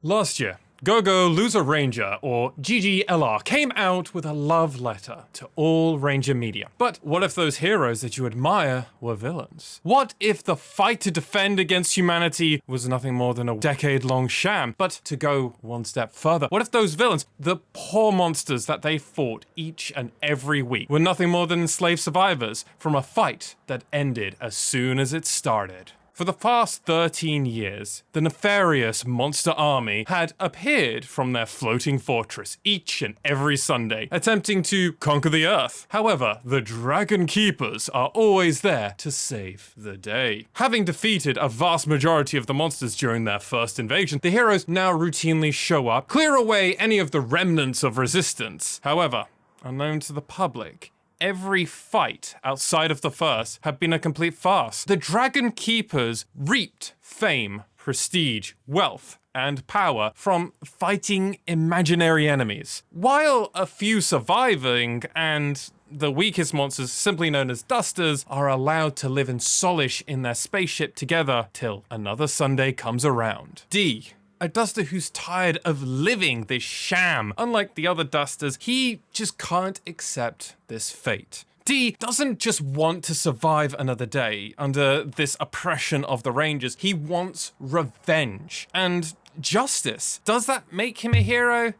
Last year, Go-Go Loser Ranger, or GGLR, came out with a love letter to all Ranger media. But what if those heroes that you admire were villains? What if the fight to defend against humanity was nothing more than a decade-long sham? But to go one step further, what if those villains, the poor monsters that they fought each and every week, were nothing more than enslaved survivors from a fight that ended as soon as it started? For the past 13 years, the nefarious monster army had appeared from their floating fortress each and every Sunday, attempting to conquer the Earth. However, the Dragon Keepers are always there to save the day. Having defeated a vast majority of the monsters during their first invasion, the heroes now routinely show up, clear away any of the remnants of resistance. However, unknown to the public, every fight outside of the first had been a complete farce. The Dragon Keepers reaped fame, prestige, wealth, and power from fighting imaginary enemies, while a few surviving and the weakest monsters, simply known as Dusters, are allowed to live in solace in their spaceship together till another Sunday comes around. D, a Duster who's tired of living this sham. Unlike the other Dusters, he just can't accept this fate. D doesn't just want to survive another day under this oppression of the Rangers, he wants revenge and justice. Does that make him a hero?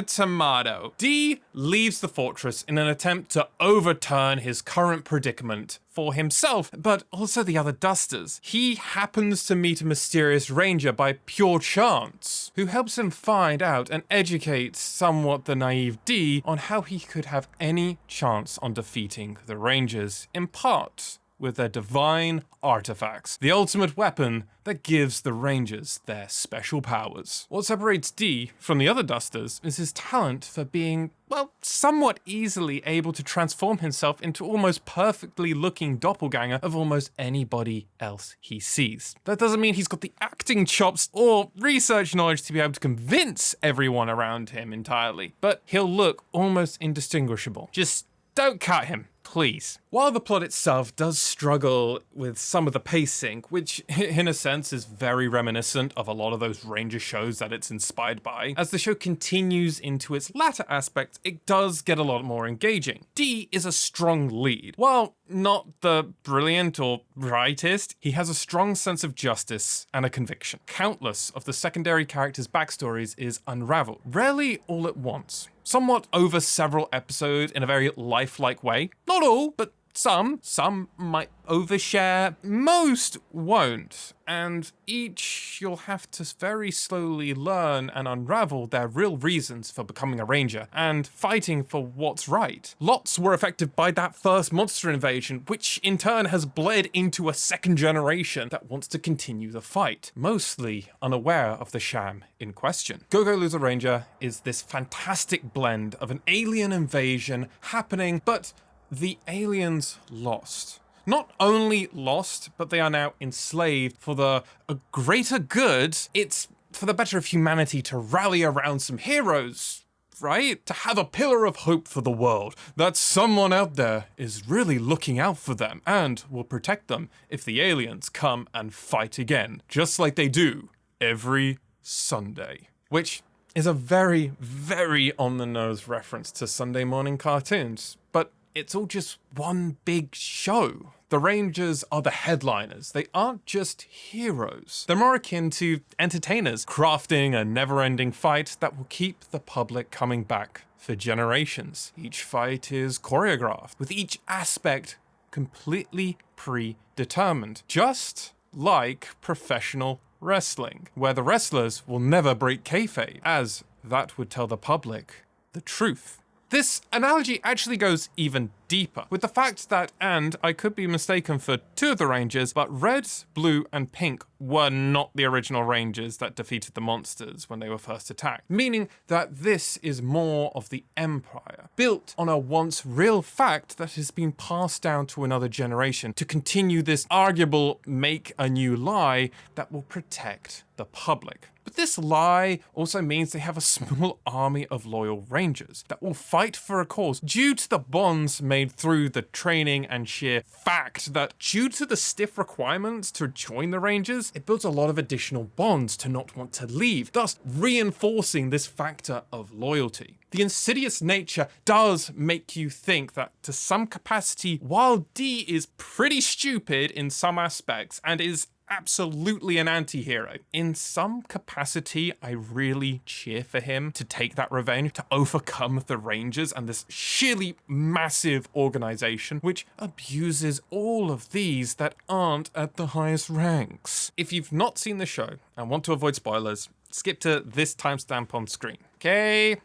Tomato. D leaves the fortress in an attempt to overturn his current predicament for himself, but also the other Dusters. He happens to meet a mysterious ranger by pure chance, who helps him find out and educate somewhat the naive D on how he could have any chance on defeating the Rangers, in part with their divine artifacts, the ultimate weapon that gives the Rangers their special powers. What separates D from the other Dusters is his talent for being, well, somewhat easily able to transform himself into almost perfectly looking doppelganger of almost anybody else he sees. That doesn't mean he's got the acting chops or research knowledge to be able to convince everyone around him entirely, but he'll look almost indistinguishable. Just don't cut him, please. While the plot itself does struggle with some of the pacing, which in a sense is very reminiscent of a lot of those Ranger shows that it's inspired by, as the show continues into its latter aspects, it does get a lot more engaging. D is a strong lead. While not the brilliant or brightest, he has a strong sense of justice and a conviction. Countless of the secondary characters' backstories is unraveled, rarely all at once. Somewhat over several episodes in a very lifelike way. Not all, but some might overshare, most won't, and each you'll have to very slowly learn and unravel their real reasons for becoming a Ranger and fighting for what's right. Lots were affected by that first monster invasion, which in turn has bled into a second generation that wants to continue the fight, mostly unaware of the sham in question. Go-Go Loser Ranger is this fantastic blend of an alien invasion happening, but the aliens lost. Not only lost, but they are now enslaved for the greater good. It's for the better of humanity to rally around some heroes, right? To have a pillar of hope for the world, that someone out there is really looking out for them and will protect them if the aliens come and fight again, just like they do every Sunday. Which is a very, very on-the-nose reference to Sunday morning cartoons, but it's all just one big show. The Rangers are the headliners. They aren't just heroes. They're more akin to entertainers, crafting a never-ending fight that will keep the public coming back for generations. Each fight is choreographed, with each aspect completely predetermined, just like professional wrestling, where the wrestlers will never break kayfabe, as that would tell the public the truth. This analogy actually goes even deeper, with the fact that, and I could be mistaken for two of the Rangers, but Red, Blue, and Pink were not the original Rangers that defeated the monsters when they were first attacked, meaning that this is more of the Empire, built on a once real fact that has been passed down to another generation to continue this arguable make a new lie that will protect the public. But this lie also means they have a small army of loyal Rangers that will fight for a cause due to the bonds made through the training and sheer fact that due to the stiff requirements to join the Rangers, it builds a lot of additional bonds to not want to leave, thus reinforcing this factor of loyalty. The insidious nature does make you think that to some capacity, while D is pretty stupid in some aspects and is absolutely an anti-hero, in some capacity I really cheer for him to take that revenge, to overcome the Rangers and this sheerly massive organization which abuses all of these that aren't at the highest ranks. If you've not seen the show and want to avoid spoilers, skip to this timestamp on screen. Okay,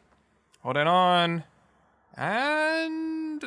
holding on. And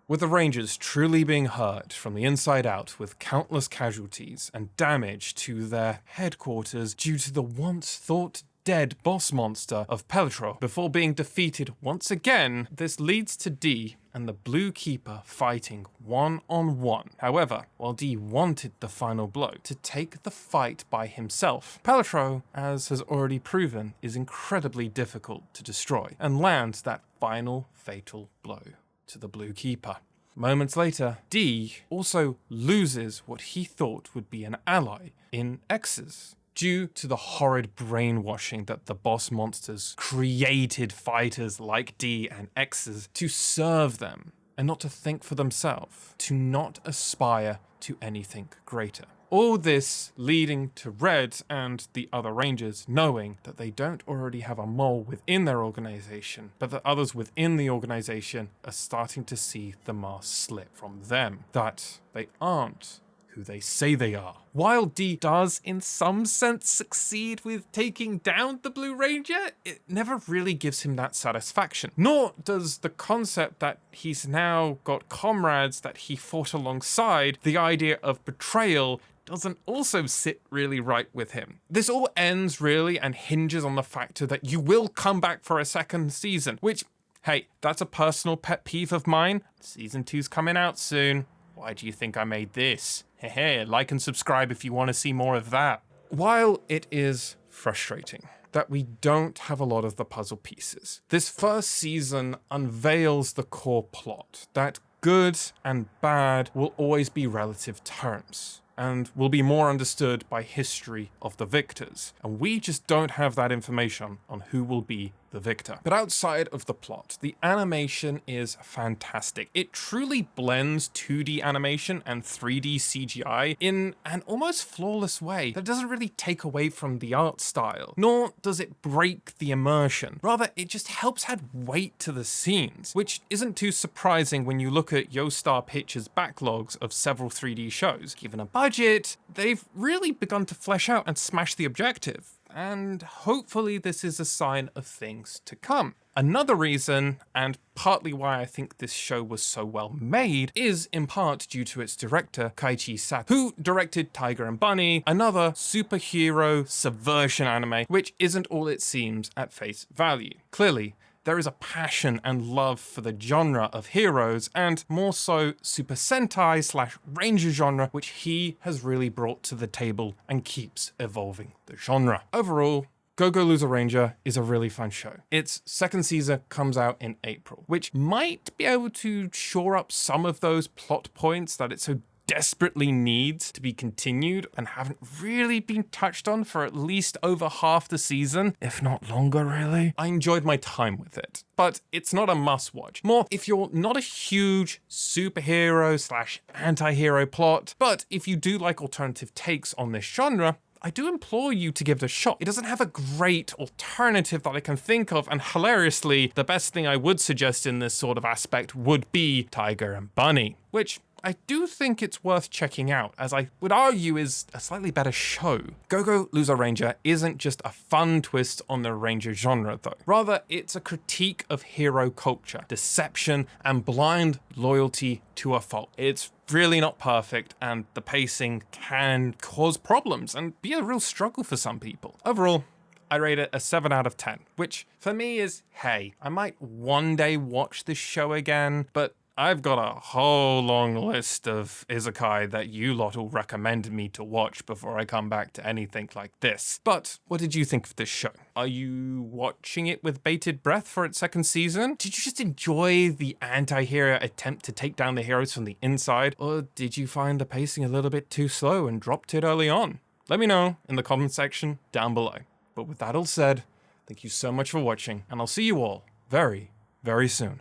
with the Rangers truly being hurt from the inside out with countless casualties and damage to their headquarters due to the once thought dead boss monster of Peltro before being defeated once again, this leads to D and the Blue Keeper fighting one-on-one. However, while D wanted the final blow to take the fight by himself, Peltro, as has already proven, is incredibly difficult to destroy and lands that final fatal blow to the Blue Keeper. Moments later, D also loses what he thought would be an ally in X's, due to the horrid brainwashing that the boss monsters created fighters like D and X's to serve them and not to think for themselves, to not aspire to anything greater. All this leading to Red and the other Rangers knowing that they don't already have a mole within their organization, but that others within the organization are starting to see the mask slip from them, that they aren't who they say they are. While D does in some sense succeed with taking down the Blue Ranger, it never really gives him that satisfaction. Nor does the concept that he's now got comrades that he fought alongside, the idea of betrayal, doesn't also sit really right with him. This all ends really and hinges on the factor that you will come back for a second season, which, hey, that's a personal pet peeve of mine. Season 2's coming out soon. Why do you think I made this? Hey, like and subscribe if you want to see more of that. While it is frustrating that we don't have a lot of the puzzle pieces, this first season unveils the core plot, that good and bad will always be relative terms and will be more understood by history of the victors. And we just don't have that information on who will be the victor. But outside of the plot, the animation is fantastic. It truly blends 2D animation and 3D CGI in an almost flawless way that doesn't really take away from the art style, nor does it break the immersion. Rather, it just helps add weight to the scenes, which isn't too surprising when you look at YoStar Pictures' backlogs of several 3D shows. Given a budget, they've really begun to flesh out and smash the objective. And hopefully this is a sign of things to come. Another reason, and partly why I think this show was so well made, is in part due to its director, Kaiichi Sato, who directed Tiger and Bunny, another superhero subversion anime, which isn't all it seems at face value. Clearly, there is a passion and love for the genre of heroes, and more so Super Sentai / Ranger genre, which he has really brought to the table and keeps evolving the genre. Overall, Go-Go Loser Ranger is a really fun show. Its second season comes out in April, which might be able to shore up some of those plot points that it so desperately needs to be continued and haven't really been touched on for at least over half the season, if not longer really. I enjoyed my time with it, but it's not a must-watch. More if you're not a huge superhero / anti-hero plot, but if you do like alternative takes on this genre, I do implore you to give it a shot. It doesn't have a great alternative that I can think of, and hilariously, the best thing I would suggest in this sort of aspect would be Tiger and Bunny, which I do think it's worth checking out, as I would argue is a slightly better show. Go-Go Loser Ranger isn't just a fun twist on the Ranger genre though. Rather, it's a critique of hero culture, deception, and blind loyalty to a fault. It's really not perfect, and the pacing can cause problems and be a real struggle for some people. Overall, I rate it a 7 out of 10, which for me is, hey, I might one day watch this show again, but I've got a whole long list of isekai that you lot all recommended me to watch before I come back to anything like this. But what did you think of this show? Are you watching it with bated breath for its second season? Did you just enjoy the anti-hero attempt to take down the heroes from the inside? Or did you find the pacing a little bit too slow and dropped it early on? Let me know in the comment section down below. But with that all said, thank you so much for watching, and I'll see you all very, very soon.